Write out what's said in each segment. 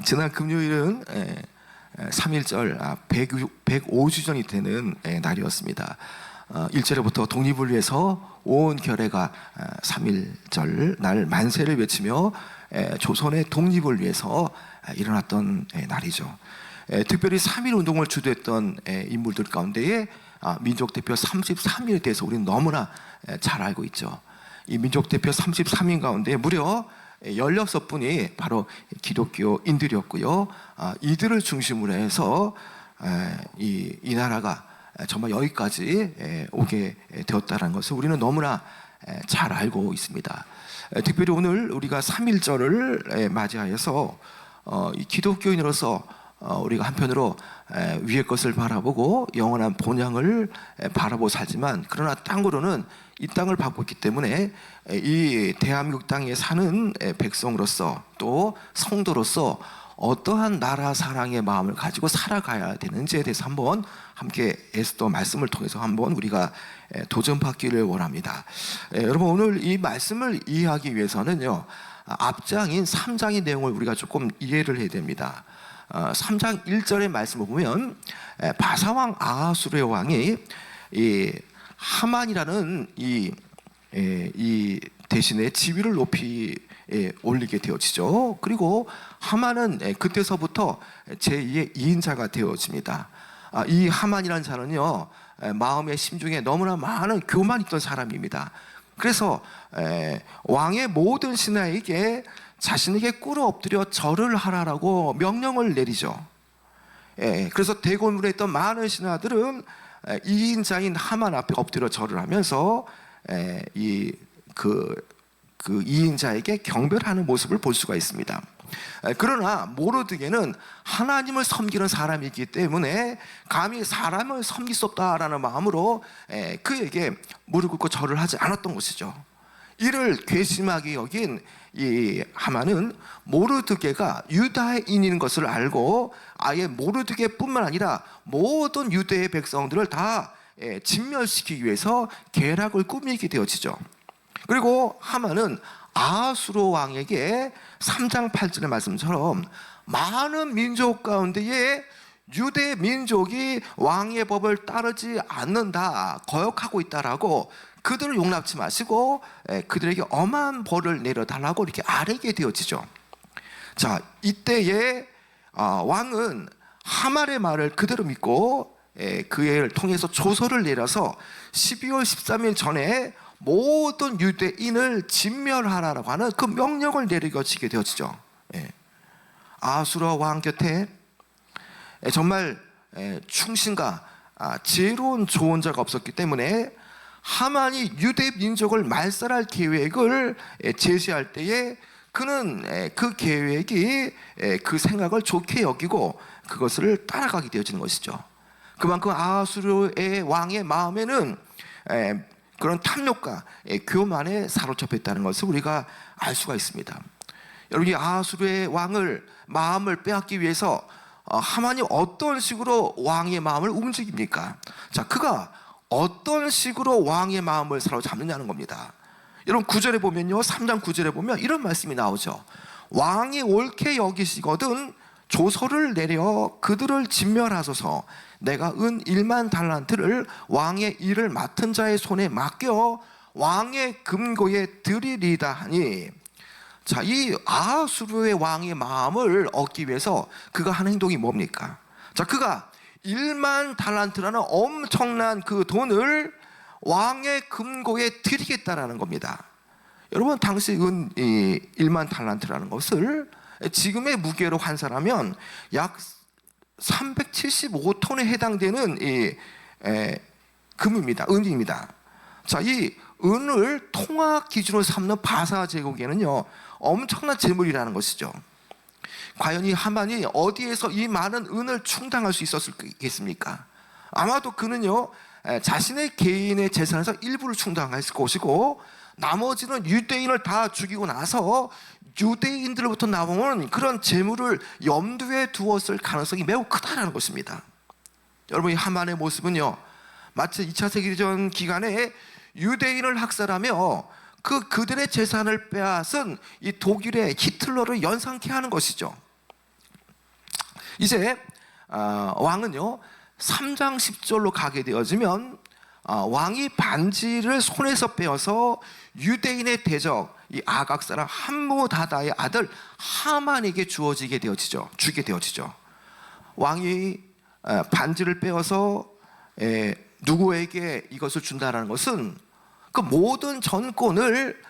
지난 금요일은 3.1절 105주년이 되는 날이었습니다. 일절에부터 독립을 위해서 온 결의가 3.1절 날 만세를 외치며 조선의 독립을 위해서 일어났던 날이죠. 특별히 3.1 운동을 주도했던 인물들 가운데에 민족대표 33인에 대해서 우리는 너무나 잘 알고 있죠. 이 민족대표 33인 가운데 무려 16분이 바로 기독교인들이었고요. 이들을 중심으로 해서 이 나라가 정말 여기까지 오게 되었다는 것을 우리는 너무나 잘 알고 있습니다. 특별히 오늘 우리가 3.1절을 맞이하여서 이 기독교인으로서 우리가 한편으로 위의 것을 바라보고 영원한 본향을 바라보고 살지만, 그러나 땅으로는 이 땅을 밟고 있기 때문에 이 대한민국 땅에 사는 백성으로서 또 성도로서 어떠한 나라 사랑의 마음을 가지고 살아가야 되는지에 대해서 한번 함께 에스더 말씀을 통해서 한번 우리가 도전받기를 원합니다. 여러분, 오늘 이 말씀을 이해하기 위해서는요, 앞장인 3장의 내용을 우리가 조금 이해를 해야 됩니다. 3장 1절의 말씀을 보면 바사왕 아하수르의 왕이 이 하만이라는 이 대신에 지위를 높이 올리게 되어지죠. 그리고 하만은 그때서부터 제2의 2인자가 되어집니다. 이 하만이라는 자는요, 마음의 심중에 너무나 많은 교만이 있던 사람입니다. 그래서 왕의 모든 신하에게 자신에게 꿇어 엎드려 절을 하라라고 명령을 내리죠. 그래서 대궐문에 있던 많은 신하들은 2인자인 하만 앞에 엎드려 절을 하면서 그 2인자에게 경배하는 모습을 볼 수가 있습니다. 그러나 모르드게는 하나님을 섬기는 사람이기 때문에 감히 사람을 섬길 수 없다라는 마음으로 그에게 무릎 꿇고 절을 하지 않았던 것이죠. 이를 괘씸하게 여긴 이 하만은 모르드게가 유다인인 것을 알고 아예 모르드게뿐만 아니라 모든 유대의 백성들을 다 진멸시키기 위해서 계략을 꾸미게 되어지죠. 그리고 하만은 아하수르 왕에게 3장 8절의 말씀처럼 많은 민족 가운데에 유대 민족이 왕의 법을 따르지 않는다, 거역하고 있다라고 그들을 용납치 마시고 그들에게 엄한 벌을 내려달라고 이렇게 아뢰게 되어지죠. 자, 이때에 왕은 하만의 말을 그대로 믿고 그를 통해서 조서를 내려서 12월 13일 전에 모든 유대인을 진멸하라고 하는 그 명령을 내리게 되어지죠. 아하수르 왕 곁에 정말 충신과 지혜로운 조언자가 없었기 때문에 하만이 유대 민족을 말살할 계획을 제시할 때에 그는 그 계획이 그 생각을 좋게 여기고 그것을 따라가게 되어지는 것이죠. 그만큼 아하수르의 왕의 마음에는 그런 탐욕과 교만에 사로잡혔다는 것을 우리가 알 수가 있습니다. 여러분, 이 아하수르의 왕을 마음을 빼앗기 위해서 하만이 어떤 식으로 왕의 마음을 움직입니까? 자, 그가 어떤 식으로 왕의 마음을 사로잡느냐는 겁니다. 여러분, 9절에 보면요, 3장 9절에 보면 이런 말씀이 나오죠. 왕이 옳게 여기시거든 조서를 내려 그들을 진멸하소서. 내가 은 1만 달란트를 왕의 일을 맡은 자의 손에 맡겨 왕의 금고에 드리리다 하니. 자, 이 아하수르의 왕의 마음을 얻기 위해서 그가 한 행동이 뭡니까? 자, 그가 1만 달란트라는 엄청난 그 돈을 왕의 금고에 드리겠다라는 겁니다. 여러분, 당시 은 1만 달란트라는 것을 지금의 무게로 환산하면 약 375톤에 해당되는 금입니다. 은입니다. 자, 이 은을 통화 기준으로 삼는 바사 제국에는요, 엄청난 재물이라는 것이죠. 과연 이 하만이 어디에서 이 많은 은을 충당할 수 있었겠습니까? 아마도 그는요, 자신의 개인의 재산에서 일부를 충당했을 것이고 나머지는 유대인을 다 죽이고 나서 유대인들로부터 나오는 그런 재물을 염두에 두었을 가능성이 매우 크다는 것입니다. 여러분, 이 하만의 모습은요, 마치 2차 세계대전 기간에 유대인을 학살하며 그들의 재산을 빼앗은 이 독일의 히틀러를 연상케 하는 것이죠. 이제 왕은요 3장 10절로 가게 되어지면 왕이 반지를 손에서 빼어서 유대인의 대적 이 아각 사람 함무다다의 아들 하만에게 주게 되어지죠. 왕이 반지를 빼어서 누구에게 이것을 준다라는 것은 그 모든 전권을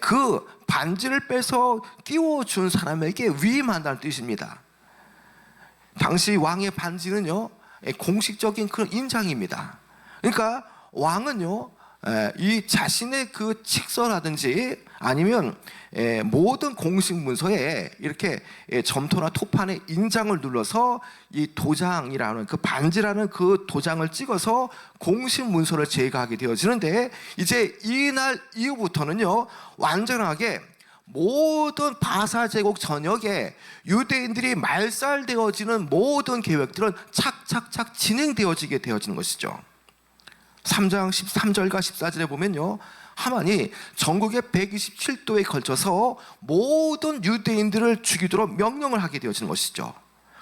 그 반지를 빼서 끼워준 사람에게 위임한다는 뜻입니다. 당시 왕의 반지는요 공식적인 그런 인장입니다. 그러니까 왕은요 이 자신의 그 칙서라든지 아니면 모든 공식 문서에 이렇게 점토나 토판에 인장을 눌러서 이 도장이라는 그 반지라는 그 도장을 찍어서 공식 문서를 제거하게 되어지는데, 이제 이날 이후부터는요 완전하게 모든 바사 제국 전역에 유대인들이 말살되어지는 모든 계획들은 착착착 진행되어지게 되어지는 것이죠. 3장 13절과 14절에 보면요 하만이 전국의 127도에 걸쳐서 모든 유대인들을 죽이도록 명령을 하게 되어지는 것이죠.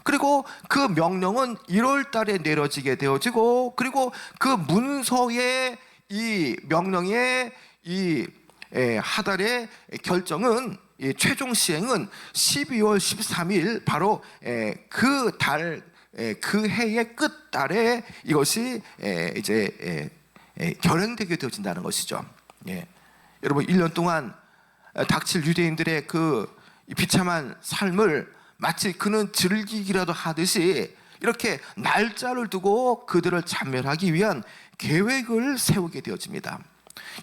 그리고 그 명령은 1월 달에 내려지게 되어지고, 그리고 그 문서의 이 명령의 이 하달의 결정은 최종 시행은 12월 13일 바로 그 달 그 해의 끝 달에 이것이 이제 결행되게 되어진다는 것이죠. 여러분 1년 동안 닥칠 유대인들의 그 비참한 삶을 마치 그는 즐기기라도 하듯이 이렇게 날짜를 두고 그들을 참멸하기 위한 계획을 세우게 되어집니다.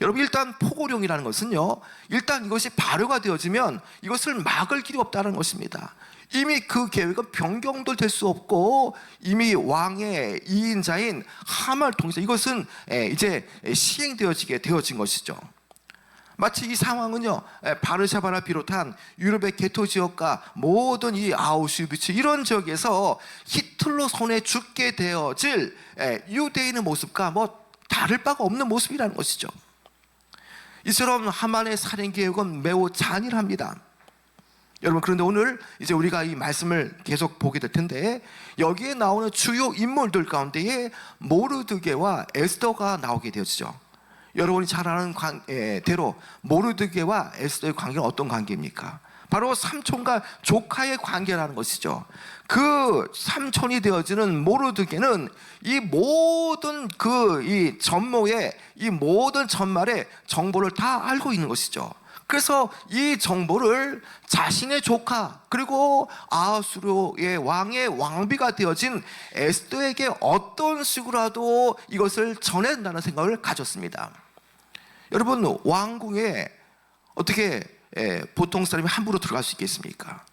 여러분 일단 포고령이라는 것은요 일단 이것이 발효가 되어지면 이것을 막을 길이 없다는 것입니다. 이미 그 계획은 변경도 될 수 없고 이미 왕의 이인자인 하만을 통해서 이것은 이제 시행되어지게 되어진 것이죠. 마치 이 상황은요 바르샤바를 비롯한 유럽의 게토 지역과 모든 이 아우슈비츠 이런 지역에서 히틀러 손에 죽게 되어질 유대인의 모습과 뭐 다를 바가 없는 모습이라는 것이죠. 이처럼 하만의 살인 계획은 매우 잔인합니다. 여러분 그런데 오늘 이제 우리가 이 말씀을 계속 보게 될 텐데, 여기에 나오는 주요 인물들 가운데에 모르드게와 에스더가 나오게 되어지죠. 여러분이 잘 아는 대로 모르드게와 에스더의 관계는 어떤 관계입니까? 바로 삼촌과 조카의 관계라는 것이죠. 그 삼촌이 되어지는 모르드게는 이 모든 이 전모의 이 모든 전말의 정보를 다 알고 있는 것이죠. 그래서 이 정보를 자신의 조카 그리고 아하수르의 왕의 왕비가 되어진 에스더에게 어떤 식으로라도 이것을 전해낸다는 생각을 가졌습니다. 여러분 왕궁에 어떻게 보통 사람이 함부로 들어갈 수 있겠습니까?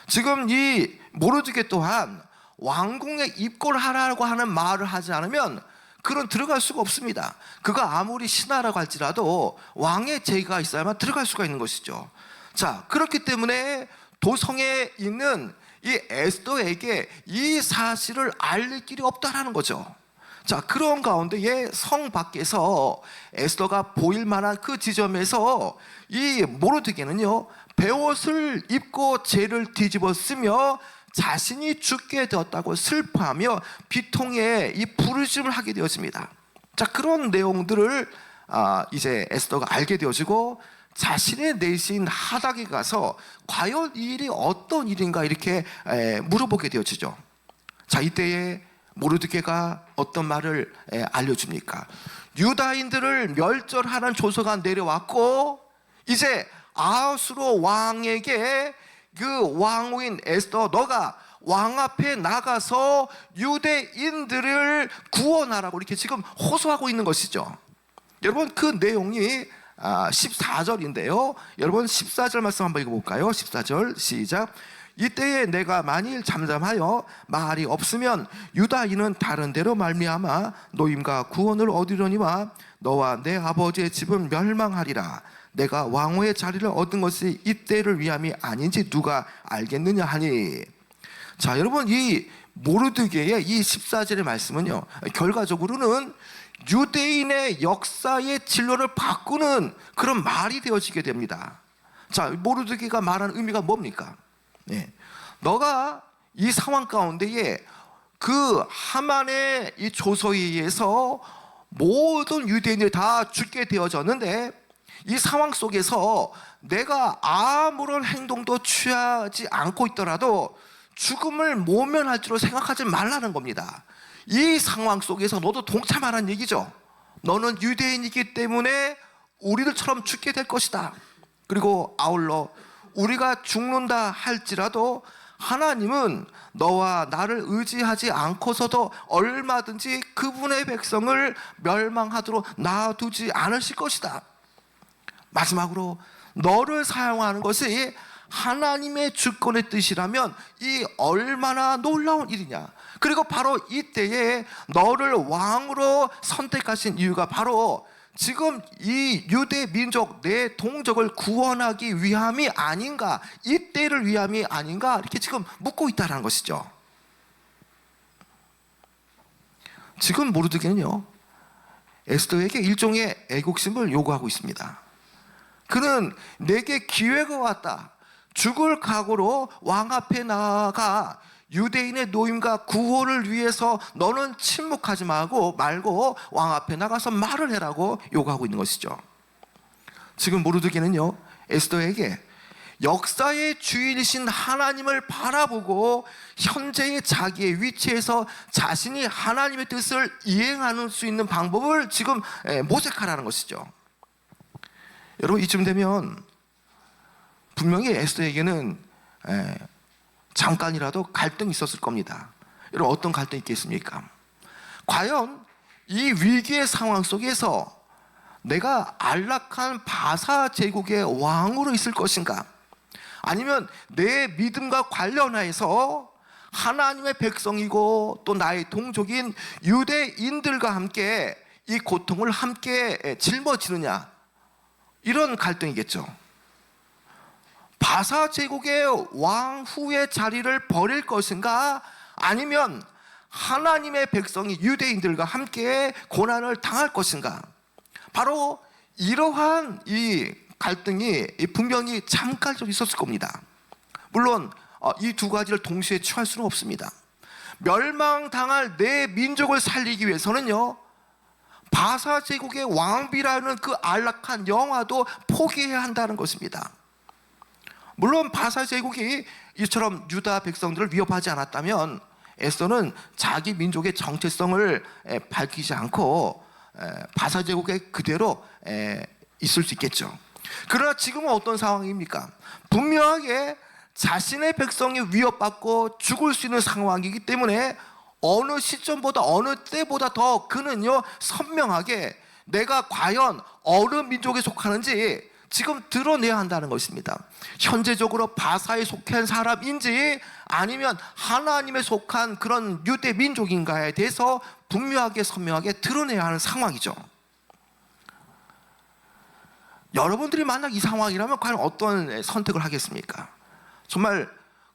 지금 이 모르드게 또한 왕궁에 입궐하라고 하는 말을 하지 않으면 그는 들어갈 수가 없습니다. 그가 아무리 신하라고 할지라도 왕의 제의가 있어야만 들어갈 수가 있는 것이죠. 자, 그렇기 때문에 도성에 있는 이 에스더에게 이 사실을 알릴 길이 없다라는 거죠. 자, 그런 가운데에 성 밖에서 에스더가 보일 만한 그 지점에서 이 모르드게는요 베옷을 입고 재를 뒤집어 쓰며 자신이 죽게 되었다고 슬퍼하며 비통에 이 부르짖음을 하게 되어집니다. 자, 그런 내용들을 이제 에스더가 알게 되어지고 자신의 내신 하닥에 가서 과연 이 일이 어떤 일인가 이렇게 물어보게 되어지죠. 자, 이때에 모르드게가 어떤 말을 알려줍니까? 유다인들을 멸절하는 조서가 내려왔고 이제 아하수로 왕에게 그 왕후인 에스더 너가 왕 앞에 나가서 유대인들을 구원하라고 이렇게 지금 호소하고 있는 것이죠. 여러분 그 내용이 14절인데요 여러분 14절 말씀 한번 읽어볼까요? 14절 시작. 이때에 내가 만일 잠잠하여 말이 없으면 유다인은 다른 데로 말미암아 노임과 구원을 얻으려니와 너와 내 아버지의 집은 멸망하리라. 내가 왕후의 자리를 얻은 것이 이때를 위함이 아닌지 누가 알겠느냐 하니. 자, 여러분 이 모르드게의 이 14절의 말씀은요 결과적으로는 유대인의 역사의 진로를 바꾸는 그런 말이 되어지게 됩니다. 자, 모르드게가 말하는 의미가 뭡니까? 너가 이 상황 가운데에 그 하만의 이 조서에 의해서 모든 유대인들이 다 죽게 되어졌는데, 이 상황 속에서 내가 아무런 행동도 취하지 않고 있더라도 죽음을 모면할 줄로 생각하지 말라는 겁니다. 이 상황 속에서 너도 동참하라는 얘기죠. 너는 유대인이기 때문에 우리들처럼 죽게 될 것이다. 그리고 아울러 우리가 죽는다 할지라도 하나님은 너와 나를 의지하지 않고서도 얼마든지 그분의 백성을 멸망하도록 놔두지 않으실 것이다. 마지막으로 너를 사용하는 것이 하나님의 주권의 뜻이라면 이 얼마나 놀라운 일이냐. 그리고 바로 이때에 너를 왕으로 선택하신 이유가 바로 지금 이 유대 민족 내 동족을 구원하기 위함이 아닌가, 이때를 위함이 아닌가, 이렇게 지금 묻고 있다는 것이죠. 지금 모르드게는요, 에스더에게 일종의 애국심을 요구하고 있습니다. 그는 내게 기회가 왔다, 죽을 각오로 왕 앞에 나아가 유대인의 노임과 구호를 위해서 너는 침묵하지 말고 왕 앞에 나가서 말을 해라고 요구하고 있는 것이죠. 지금 모르드게는요, 에스더에게 역사의 주인이신 하나님을 바라보고 현재의 자기의 위치에서 자신이 하나님의 뜻을 이행할 수 있는 방법을 지금 모색하라는 것이죠. 여러분, 이쯤 되면 분명히 에스더에게는 잠깐이라도 갈등이 있었을 겁니다. 여러분, 어떤 갈등이 있겠습니까? 과연 이 위기의 상황 속에서 내가 안락한 바사 제국의 왕으로 있을 것인가? 아니면 내 믿음과 관련하여서 하나님의 백성이고 또 나의 동족인 유대인들과 함께 이 고통을 함께 짊어지느냐? 이런 갈등이겠죠. 바사 제국의 왕 후의 자리를 버릴 것인가, 아니면 하나님의 백성이 유대인들과 함께 고난을 당할 것인가. 바로 이러한 이 갈등이 분명히 잠깐적 있었을 겁니다. 물론 이 두 가지를 동시에 취할 수는 없습니다. 멸망당할 내 민족을 살리기 위해서는요, 바사 제국의 왕비라는 그 안락한 영화도 포기해야 한다는 것입니다. 물론 바사 제국이 이처럼 유다 백성들을 위협하지 않았다면 에스더는 자기 민족의 정체성을 밝히지 않고 바사 제국에 그대로 있을 수 있겠죠. 그러나 지금은 어떤 상황입니까? 분명하게 자신의 백성이 위협받고 죽을 수 있는 상황이기 때문에 어느 시점보다 어느 때보다 더 그는요, 선명하게 내가 과연 어느 민족에 속하는지 지금 드러내야 한다는 것입니다. 현재적으로 바사에 속한 사람인지 아니면 하나님에 속한 그런 유대 민족인가에 대해서 분명하게 선명하게 드러내야 하는 상황이죠. 여러분들이 만약 이 상황이라면 과연 어떤 선택을 하겠습니까? 정말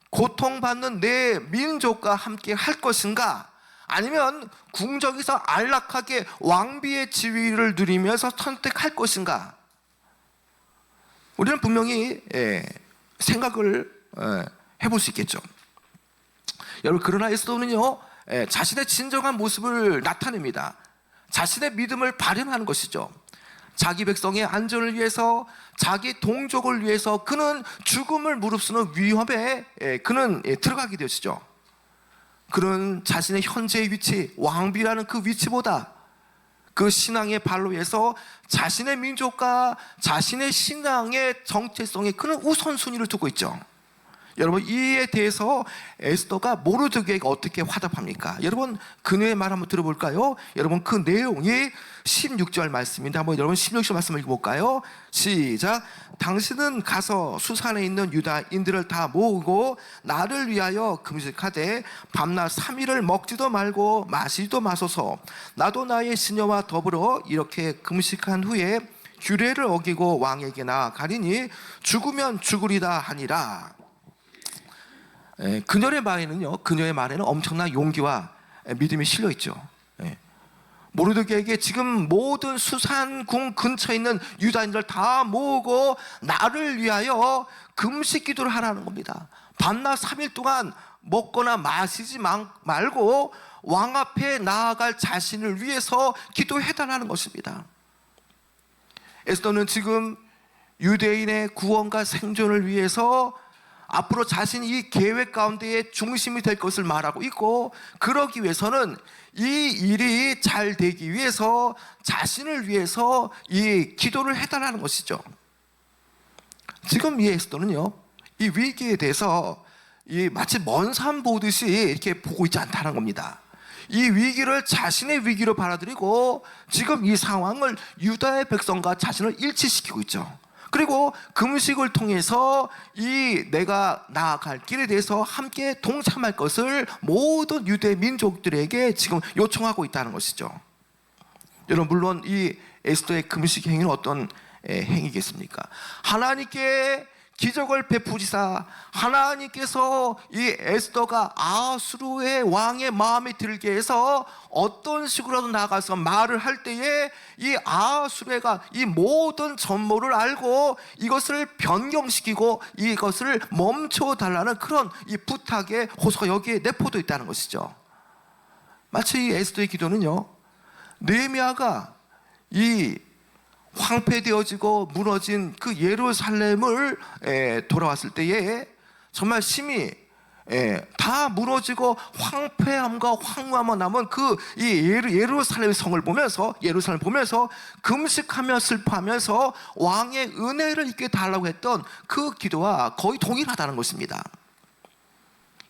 고통받는 내 민족과 함께 할 것인가, 아니면 궁정에서 안락하게 왕비의 지위를 누리면서 선택할 것인가? 우리는 분명히 생각을 해볼 수 있겠죠. 여러분, 그러나 에스더는요, 자신의 진정한 모습을 나타냅니다. 자신의 믿음을 발현하는 것이죠. 자기 백성의 안전을 위해서, 자기 동족을 위해서 그는 죽음을 무릅쓰는 위험에 그는 들어가게 되시죠. 그는 자신의 현재의 위치, 왕비라는 그 위치보다 그 신앙의 발로에서 자신의 민족과 자신의 신앙의 정체성에 그는 우선순위를 두고 있죠. 여러분, 이에 대해서 에스더가 모르드게에게 어떻게 화답합니까? 여러분, 그녀의 말 한번 들어볼까요? 여러분, 그 내용이 16절 말씀인데 한번 여러분 16절 말씀을 읽어볼까요? 시작. 당신은 가서 수산에 있는 유다인들을 다 모으고 나를 위하여 금식하되 밤낮 3일을 먹지도 말고 마시지도 마소서. 나도 나의 시녀와 더불어 이렇게 금식한 후에 규례를 어기고 왕에게 나아가리니 죽으면 죽으리다 하니라. 그녀의 말에는 엄청난 용기와 믿음이 실려 있죠. 모르드게에게 지금 모든 수산궁 근처에 있는 유다인들 다 모으고 나를 위하여 금식 기도를 하라는 겁니다. 밤낮 3일 동안 먹거나 마시지 말고 왕 앞에 나아갈 자신을 위해서 기도해달라는 것입니다. 에스더는 지금 유대인의 구원과 생존을 위해서 앞으로 자신이 이 계획 가운데의 중심이 될 것을 말하고 있고, 그러기 위해서는 이 일이 잘 되기 위해서 자신을 위해서 이 기도를 해달라는 것이죠. 지금 이 에스더는요, 이 위기에 대해서 마치 먼 산 보듯이 이렇게 보고 있지 않다는 겁니다. 이 위기를 자신의 위기로 받아들이고 지금 이 상황을 유다의 백성과 자신을 일치시키고 있죠. 그리고 금식을 통해서 이 내가 나아갈 길에 대해서 함께 동참할 것을 모든 유대 민족들에게 지금 요청하고 있다는 것이죠. 여러분, 물론 이 에스더의 금식 행위는 어떤 행위겠습니까? 하나님께 기적을 베푸시사 하나님께서 이 에스더가 아수르의 왕의 마음에 들게 해서 어떤 식으로라도 나가서 말을 할 때에 이 아수르가 이 모든 전모를 알고 이것을 변경시키고 이것을 멈춰달라는 그런 이 부탁의 호소가 여기에 내포되어 있다는 것이죠. 마치 이 에스더의 기도는요, 느헤미야가 이 황폐되어지고 무너진 그 예루살렘을 돌아왔을 때에 정말 심히 다 무너지고 황폐함과 황무함만 남은 그 이 예루살렘 성을 보면서 금식하며 슬퍼하면서 왕의 은혜를 입게 달라고 했던 그 기도와 거의 동일하다는 것입니다.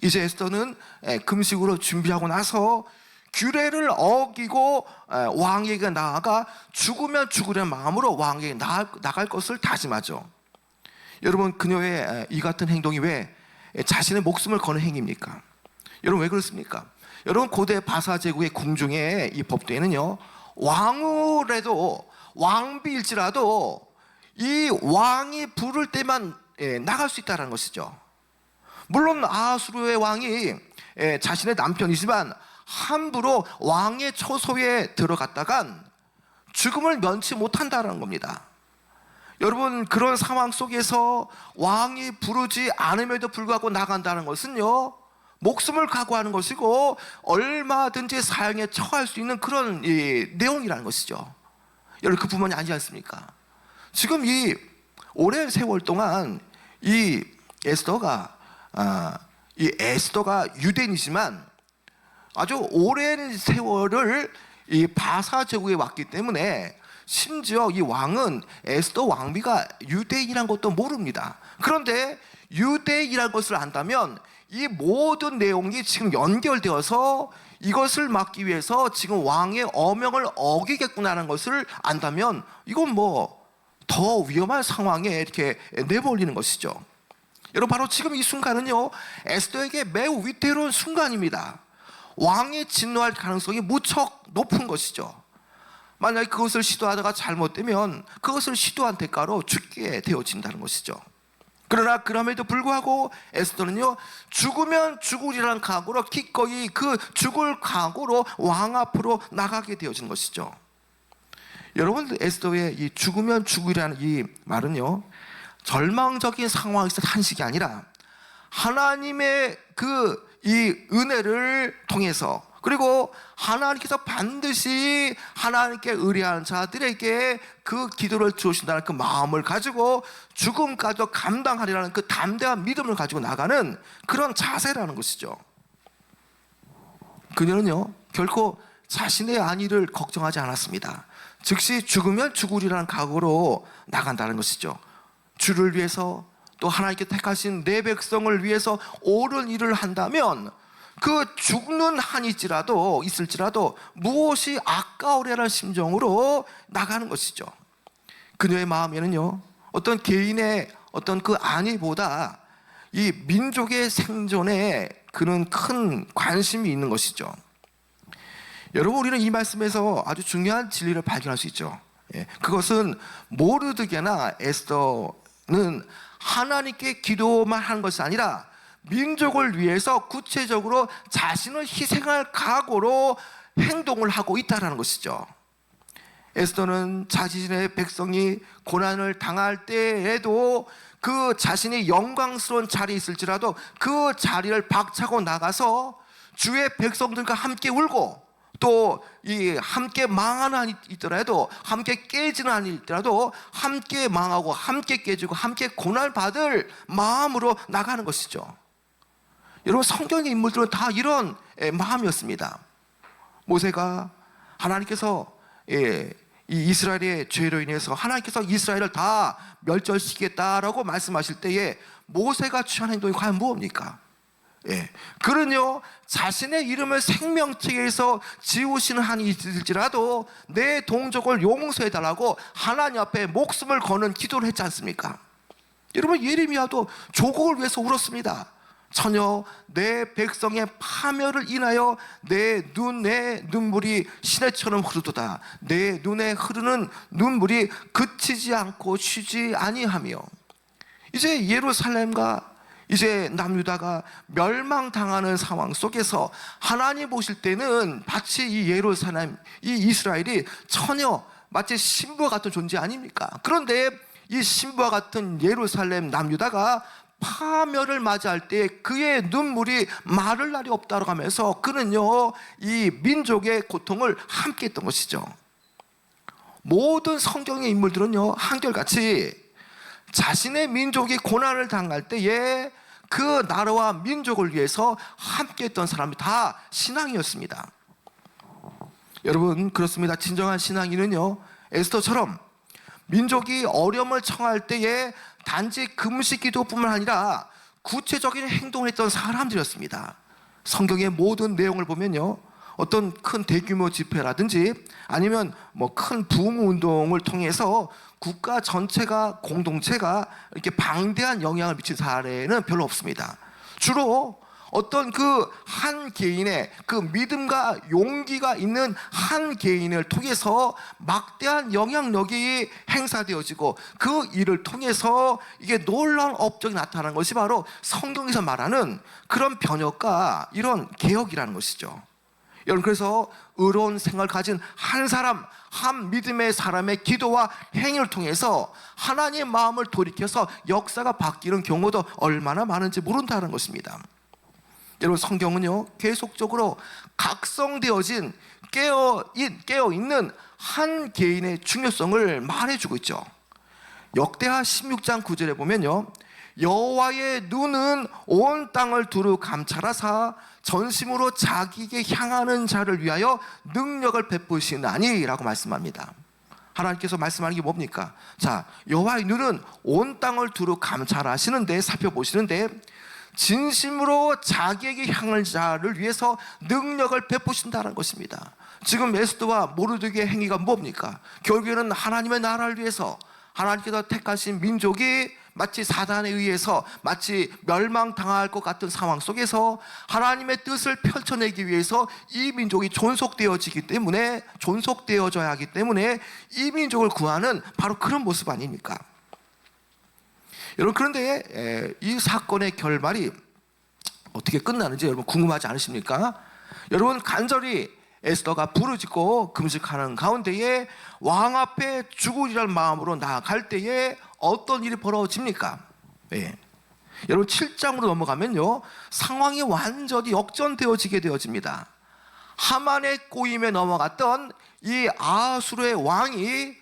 이제 에스더는 금식으로 준비하고 나서 규례를 어기고 왕에게 나아가 죽으면 죽으려는 마음으로 왕에게 나갈 것을 다짐하죠. 여러분, 그녀의 이 같은 행동이 왜 자신의 목숨을 거는 행위입니까? 여러분, 왜 그렇습니까? 여러분, 고대 바사 제국의 궁중의 이 법도에는요, 왕후라도 왕비일지라도 이 왕이 부를 때만 나갈 수 있다는 것이죠. 물론 아수르의 왕이 자신의 남편이지만 함부로 왕의 처소에 들어갔다간 죽음을 면치 못한다는 겁니다. 여러분, 그런 상황 속에서 왕이 부르지 않음에도 불구하고 나간다는 것은요, 목숨을 각오하는 것이고 얼마든지 사형에 처할 수 있는 그런 내용이라는 것이죠. 여러분, 그뿐만이 아니지 않습니까? 지금 이 오랜 세월 동안 이 에스더가 유대인이지만 아주 오랜 세월을 이 바사 제국에 왔기 때문에 심지어 이 왕은 에스더 왕비가 유대인이란 것도 모릅니다. 그런데 유대인이란 것을 안다면 이 모든 내용이 지금 연결되어서 이것을 막기 위해서 지금 왕의 어명을 어기겠구나라는 것을 안다면 이건 뭐 더 위험한 상황에 이렇게 내몰리는 것이죠. 여러분, 바로 지금 이 순간은요, 에스더에게 매우 위태로운 순간입니다. 왕이 진노할 가능성이 무척 높은 것이죠. 만약에 그것을 시도하다가 잘못되면 그것을 시도한 대가로 죽게 되어진다는 것이죠. 그러나 그럼에도 불구하고 에스더는요, 죽으면 죽으리라는 각오로 기꺼이 그 죽을 각오로 왕 앞으로 나가게 되어진 것이죠. 여러분, 에스더의 이 죽으면 죽으리라는 이 말은요, 절망적인 상황에서 한식이 아니라 하나님의 이 은혜를 통해서, 그리고 하나님께서 반드시 하나님께 의뢰하는 자들에게 그 기도를 들어주신다는 그 마음을 가지고 죽음까지도 감당하리라는 그 담대한 믿음을 가지고 나가는 그런 자세라는 것이죠. 그녀는요, 결코 자신의 안위를 걱정하지 않았습니다. 즉시 죽으면 죽으리라는 각오로 나간다는 것이죠. 주를 위해서, 또 하나님께 택하신 내 백성을 위해서 옳은 일을 한다면 그 죽는 한이 있을지라도 무엇이 아까우려는 심정으로 나가는 것이죠. 그녀의 마음에는요, 어떤 개인의 어떤 그 안위보다 이 민족의 생존에 그는 큰 관심이 있는 것이죠. 여러분, 우리는 이 말씀에서 아주 중요한 진리를 발견할 수 있죠. 그것은 모르드게나 에스더는 하나님께 기도만 한 것이 아니라 민족을 위해서 구체적으로 자신을 희생할 각오로 행동을 하고 있다는 것이죠. 에스더는 자신의 백성이 고난을 당할 때에도 그 자신이 영광스러운 자리에 있을지라도 그 자리를 박차고 나가서 주의 백성들과 함께 울고, 또 이 함께 망하는 한이 있더라도, 함께 깨지는 한이 있더라도 함께 망하고 함께 깨지고 함께 고난받을 마음으로 나가는 것이죠. 여러분, 성경의 인물들은 다 이런 마음이었습니다. 모세가 하나님께서 이 이스라엘의 죄로 인해서 하나님께서 이스라엘을 다 멸절시키겠다라고 말씀하실 때에 모세가 취한 행동이 과연 무엇입니까? 그는요, 자신의 이름을 생명책에서 지우시는 한이 있을지라도 내 동족을 용서해달라고 하나님 앞에 목숨을 거는 기도를 했지 않습니까? 여러분, 예레미야도 조국을 위해서 울었습니다. 전혀 내 백성의 파멸을 인하여 내 눈에 눈물이 시내처럼 흐르도다. 내 눈에 흐르는 눈물이 그치지 않고 쉬지 아니하며. 이제 예루살렘과 이제 남유다가 멸망당하는 상황 속에서 하나님 보실 때는 마치 이 예루살렘, 이 이스라엘이 전혀 마치 신부와 같은 존재 아닙니까? 그런데 이 신부와 같은 예루살렘 남유다가 파멸을 맞이할 때 그의 눈물이 마를 날이 없다고 하면서 그는요, 이 민족의 고통을 함께 했던 것이죠. 모든 성경의 인물들은요, 한결같이 자신의 민족이 고난을 당할 때에 그 나라와 민족을 위해서 함께 했던 사람이 다 신앙이었습니다. 여러분, 그렇습니다. 진정한 신앙인은요, 에스더처럼 민족이 어려움을 청할 때에 단지 금식 기도뿐만 아니라 구체적인 행동을 했던 사람들이었습니다. 성경의 모든 내용을 보면요, 어떤 큰 대규모 집회라든지 아니면 뭐 큰 부흥 운동을 통해서 국가 전체가, 공동체가 이렇게 방대한 영향을 미친 사례는 별로 없습니다. 주로 어떤 그 한 개인의 그 믿음과 용기가 있는 한 개인을 통해서 막대한 영향력이 행사되어지고 그 일을 통해서 이게 놀라운 업적이 나타나는 것이 바로 성경에서 말하는 그런 변혁과 이런 개혁이라는 것이죠. 여러분, 그래서 의로운 생각을 가진 한 사람, 한 믿음의 사람의 기도와 행위를 통해서 하나님의 마음을 돌이켜서 역사가 바뀌는 경우도 얼마나 많은지 모른다는 것입니다. 여러분, 성경은요, 계속적으로 각성되어진 깨어있는 한 개인의 중요성을 말해주고 있죠. 역대하 16장 9절에 보면요, 여호와의 눈은 온 땅을 두루 감찰하사 전심으로 자기에게 향하는 자를 위하여 능력을 베푸시나니 라고 말씀합니다. 하나님께서 말씀하는 게 뭡니까? 자, 여호와의 눈은 온 땅을 두루 감찰하시는데, 살펴보시는데 진심으로 자기에게 향할 자를 위해서 능력을 베푸신다는 것입니다. 지금 에스더와 모르드게의 행위가 뭡니까? 결국에는 하나님의 나라를 위해서 하나님께서 택하신 민족이 마치 사단에 의해서 마치 멸망당할 것 같은 상황 속에서 하나님의 뜻을 펼쳐내기 위해서 이 민족이 존속되어지기 때문에, 존속되어져야 하기 때문에 이 민족을 구하는 바로 그런 모습 아닙니까? 여러분, 그런데 이 사건의 결말이 어떻게 끝나는지 여러분 궁금하지 않으십니까? 여러분, 간절히 에스더가 부르짖고 금식하는 가운데에 왕 앞에 죽으리란 마음으로 나아갈 때에 어떤 일이 벌어집니까? 여러분, 7장으로 넘어가면요, 상황이 완전히 역전되어지게 되어집니다. 하만의 꼬임에 넘어갔던 이 아수르의 왕이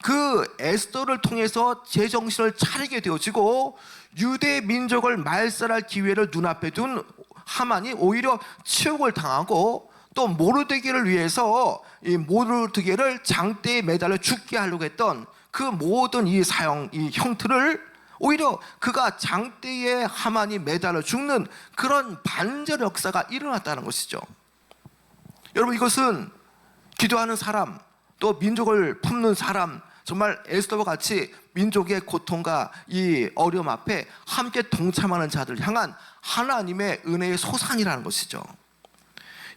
그 에스더를 통해서 제정신을 차리게 되어지고 유대 민족을 말살할 기회를 눈앞에 둔 하만이 오히려 치욕을 당하고, 또 모르드게를 위해서 이 모르드게를 장대에 매달려 죽게 하려고 했던 그 모든 이 형틀을 오히려 그가 장대에 하만이 매달려 죽는 그런 반전 역사가 일어났다는 것이죠. 여러분, 이것은 기도하는 사람, 또 민족을 품는 사람, 정말 에스더와 같이 민족의 고통과 이 어려움 앞에 함께 동참하는 자들을 향한 하나님의 은혜의 소산이라는 것이죠.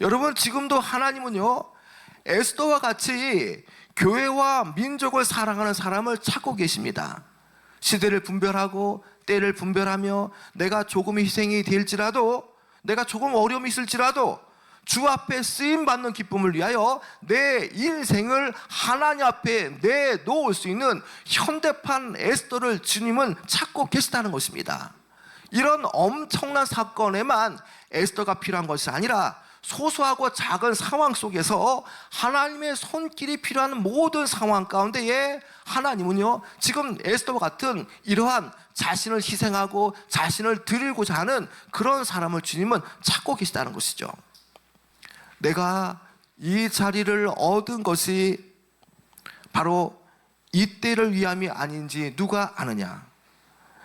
여러분, 지금도 하나님은요, 에스더와 같이 교회와 민족을 사랑하는 사람을 찾고 계십니다. 시대를 분별하고 때를 분별하며 내가 조금의 희생이 될지라도, 내가 조금 어려움이 있을지라도 주 앞에 쓰임받는 기쁨을 위하여 내 인생을 하나님 앞에 내놓을 수 있는 현대판 에스더를 주님은 찾고 계시다는 것입니다. 이런 엄청난 사건에만 에스더가 필요한 것이 아니라 소소하고 작은 상황 속에서 하나님의 손길이 필요한 모든 상황 가운데에 하나님은요, 지금 에스더와 같은 이러한 자신을 희생하고 자신을 드리고자 하는 그런 사람을 주님은 찾고 계시다는 것이죠. 내가 이 자리를 얻은 것이 바로 이때를 위함이 아닌지 누가 아느냐?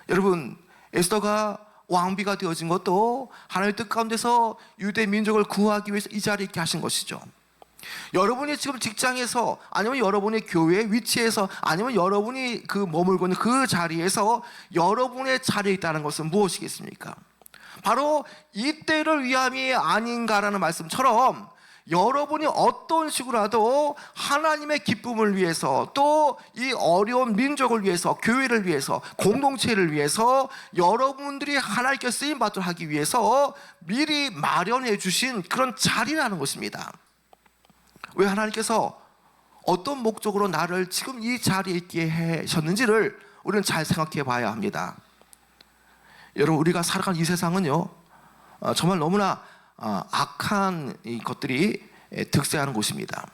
여러분, 에스더가 왕비가 되어진 것도 하나님의 뜻 가운데서 유대 민족을 구하기 위해서 이 자리에 있게 하신 것이죠. 여러분이 지금 직장에서, 아니면 여러분의 교회 위치에서, 아니면 여러분이 머물고 있는 그 자리에서 여러분의 자리에 있다는 것은 무엇이겠습니까? 바로 이때를 위함이 아닌가라는 말씀처럼 여러분이 어떤 식으로라도 하나님의 기쁨을 위해서, 또 이 어려운 민족을 위해서, 교회를 위해서, 공동체를 위해서 여러분들이 하나님께 쓰임받도록 하기 위해서 미리 마련해 주신 그런 자리라는 것입니다. 왜 하나님께서 어떤 목적으로 나를 지금 이 자리에 있게 하셨는지를 우리는 잘 생각해 봐야 합니다. 여러분, 우리가 살아가는 이 세상은요, 정말 너무나 악한 이 것들이 득세하는 곳입니다.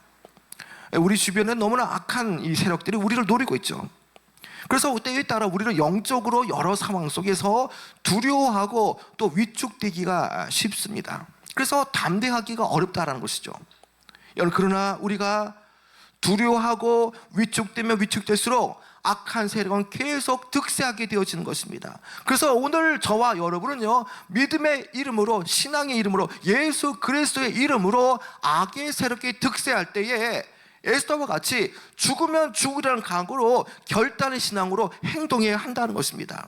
우리 주변에 너무나 악한 이 세력들이 우리를 노리고 있죠. 그래서 때에 따라 우리는 영적으로 여러 상황 속에서 두려워하고 또 위축되기가 쉽습니다. 그래서 담대하기가 어렵다라는 것이죠. 여러분, 그러나 우리가 두려워하고 위축되면 위축될수록 악한 세력은 계속 득세하게 되어지는 것입니다. 그래서 오늘 저와 여러분은요, 믿음의 이름으로, 신앙의 이름으로, 예수 그리스도의 이름으로 악의 세력이 득세할 때에 에스더와 같이 죽으면 죽으라는 각오로 결단의 신앙으로 행동해야 한다는 것입니다.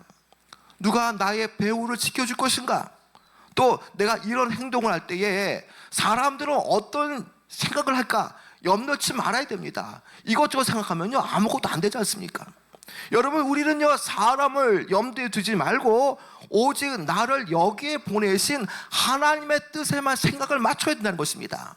누가 나의 배후를 지켜줄 것인가? 또 내가 이런 행동을 할 때에 사람들은 어떤 생각을 할까? 염려치 말아야 됩니다. 이것저것 생각하면요, 아무것도 안 되지 않습니까? 여러분, 우리는요, 사람을 염두에 두지 말고 오직 나를 여기에 보내신 하나님의 뜻에만 생각을 맞춰야 된다는 것입니다.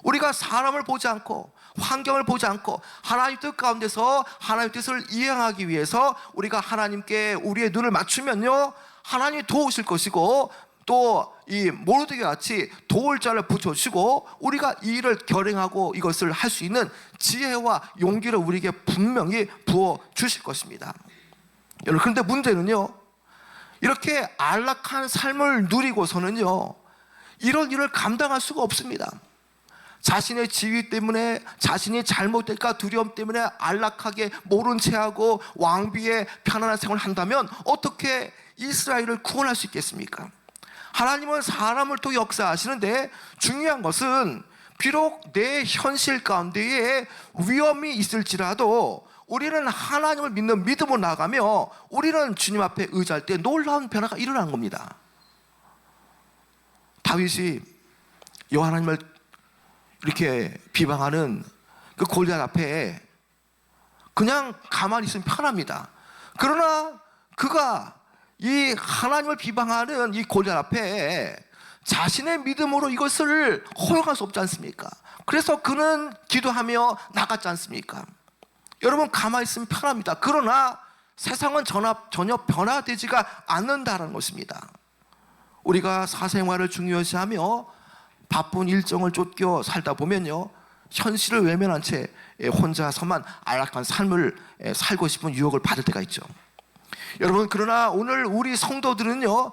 우리가 사람을 보지 않고 환경을 보지 않고 하나님 뜻 가운데서 하나님의 뜻을 이행하기 위해서 우리가 하나님께 우리의 눈을 맞추면요, 하나님이 도우실 것이고, 또 이 모르드게 같이 도울 자를 붙여주시고 우리가 이 일을 결행하고 이것을 할 수 있는 지혜와 용기를 우리에게 분명히 부어주실 것입니다. 여러분, 그런데 문제는요, 이렇게 안락한 삶을 누리고서는요, 이런 일을 감당할 수가 없습니다. 자신의 지위 때문에, 자신이 잘못될까 두려움 때문에 안락하게 모른 채하고 왕비의 편안한 생활을 한다면 어떻게 이스라엘을 구원할 수 있겠습니까? 하나님은 사람을 또 역사하시는데 중요한 것은 비록 내 현실 가운데에 위험이 있을지라도 우리는 하나님을 믿는 믿음으로 나가며 우리는 주님 앞에 의지할 때 놀라운 변화가 일어나는 겁니다. 다윗이 여호와 하나님을 이렇게 비방하는 그 골리앗 앞에 그냥 가만히 있으면 편합니다. 그러나 그가 이 하나님을 비방하는 이 골리앗 앞에 자신의 믿음으로 이것을 허용할 수 없지 않습니까? 그래서 그는 기도하며 나갔지 않습니까? 여러분, 가만히 있으면 편합니다. 그러나 세상은 전혀 변화되지가 않는다는 것입니다. 우리가 사생활을 중요시하며 바쁜 일정을 쫓겨 살다 보면요, 현실을 외면한 채 혼자서만 안락한 삶을 살고 싶은 유혹을 받을 때가 있죠. 여러분, 그러나 오늘 우리 성도들은요,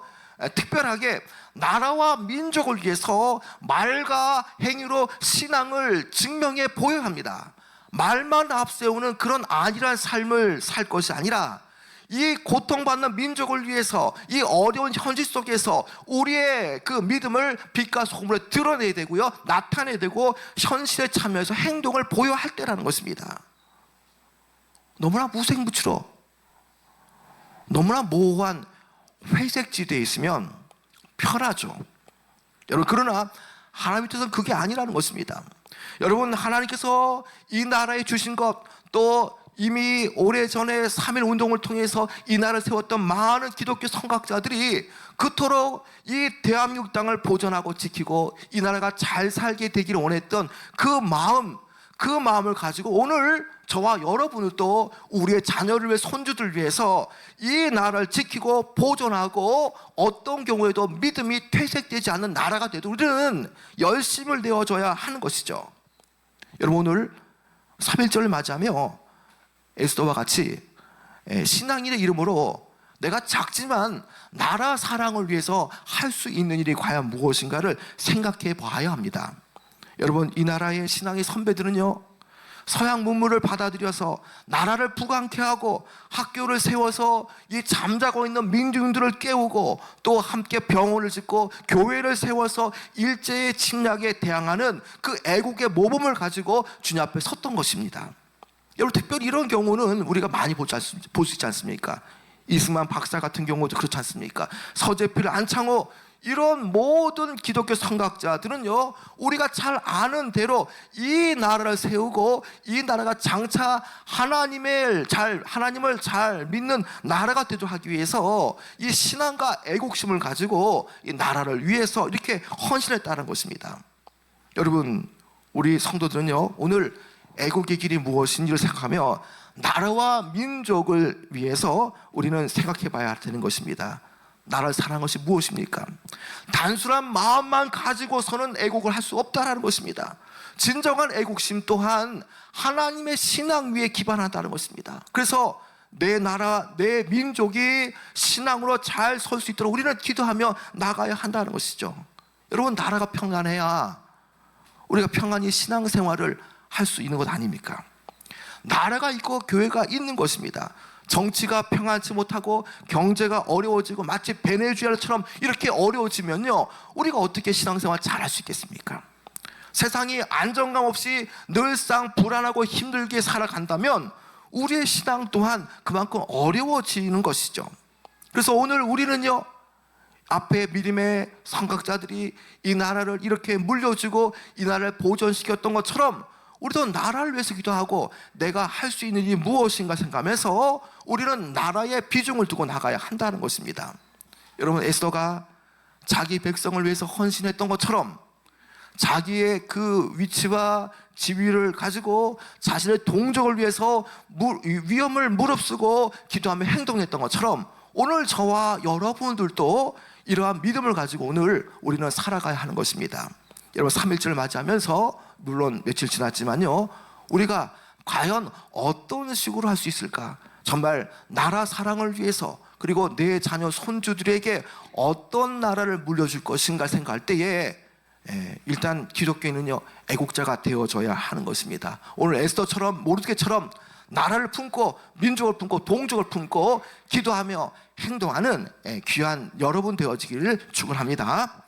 특별하게 나라와 민족을 위해서 말과 행위로 신앙을 증명해 보여야 합니다. 말만 앞세우는 그런 안일한 삶을 살 것이 아니라 이 고통받는 민족을 위해서 이 어려운 현실 속에서 우리의 그 믿음을 빛과 소금으로 드러내야 되고요, 나타내야 되고 현실에 참여해서 행동을 보여야 할 때라는 것입니다. 너무나 무색무취로 너무나 모호한 회색 지대에 있으면 편하죠. 여러분, 그러나 하나님의 뜻은 그게 아니라는 것입니다. 여러분, 하나님께서 이 나라에 주신 것, 또 이미 오래전에 3.1 운동을 통해서 이 나라를 세웠던 많은 기독교 선각자들이 그토록 이 대한민국 땅을 보존하고 지키고 이 나라가 잘 살게 되기를 원했던 그 마음을 가지고 오늘 저와 여러분도 우리의 자녀를 위해 손주들 위해서 이 나라를 지키고 보존하고 어떤 경우에도 믿음이 퇴색되지 않는 나라가 되도록 우리는 열심을 내어줘야 하는 것이죠. 여러분, 오늘 3.1절을 맞이하며 에스더와 같이 신앙인의 이름으로 내가 작지만 나라 사랑을 위해서 할 수 있는 일이 과연 무엇인가를 생각해 봐야 합니다. 여러분, 이 나라의 신앙의 선배들은요, 서양 문물을 받아들여서 나라를 부강케 하고 학교를 세워서 이 잠자고 있는 민중들을 깨우고 또 함께 병원을 짓고 교회를 세워서 일제의 침략에 대항하는 그 애국의 모범을 가지고 주님 앞에 섰던 것입니다. 여러분, 특별히 이런 경우는 우리가 많이 볼 수 있지 않습니까? 이승만 박사 같은 경우도 그렇지 않습니까? 서재필, 안창호, 이런 모든 기독교 선각자들은요, 우리가 잘 아는 대로 이 나라를 세우고 이 나라가 장차 하나님을 잘 믿는 나라가 되도록 하기 위해서 이 신앙과 애국심을 가지고 이 나라를 위해서 이렇게 헌신했다는 것입니다. 여러분, 우리 성도들은요, 오늘 애국의 길이 무엇인지를 생각하며 나라와 민족을 위해서 우리는 생각해 봐야 되는 것입니다. 나라를 사랑하는 것이 무엇입니까? 단순한 마음만 가지고서는 애국을 할 수 없다는 것입니다. 진정한 애국심 또한 하나님의 신앙 위에 기반한다는 것입니다. 그래서 내 나라, 내 민족이 신앙으로 잘 설 수 있도록 우리는 기도하며 나가야 한다는 것이죠. 여러분, 나라가 평안해야 우리가 평안히 신앙생활을 할 수 있는 것 아닙니까? 나라가 있고 교회가 있는 것입니다. 정치가 평안치 못하고 경제가 어려워지고 마치 베네수엘라처럼 이렇게 어려워지면요, 우리가 어떻게 신앙생활 잘할 수 있겠습니까? 세상이 안정감 없이 늘상 불안하고 힘들게 살아간다면 우리의 신앙 또한 그만큼 어려워지는 것이죠. 그래서 오늘 우리는요, 앞에 믿음의 선각자들이 이 나라를 이렇게 물려주고 이 나라를 보존시켰던 것처럼 우리도 나라를 위해서 기도하고 내가 할 수 있는 일이 무엇인가 생각하면서 우리는 나라에 비중을 두고 나가야 한다는 것입니다. 여러분, 에스더가 자기 백성을 위해서 헌신했던 것처럼 자기의 그 위치와 지위를 가지고 자신의 동족을 위해서 위험을 무릅쓰고 기도하며 행동했던 것처럼 오늘 저와 여러분들도 이러한 믿음을 가지고 오늘 우리는 살아가야 하는 것입니다. 여러분, 3.1절을 맞이하면서 물론 며칠 지났지만요, 우리가 과연 어떤 식으로 할 수 있을까? 정말 나라 사랑을 위해서 그리고 내 자녀 손주들에게 어떤 나라를 물려줄 것인가 생각할 때에 일단 기독교인은요, 애국자가 되어줘야 하는 것입니다. 오늘 에스더처럼 모르드게처럼 나라를 품고 민족을 품고 동족을 품고 기도하며 행동하는 귀한 여러분 되어지기를 축원합니다.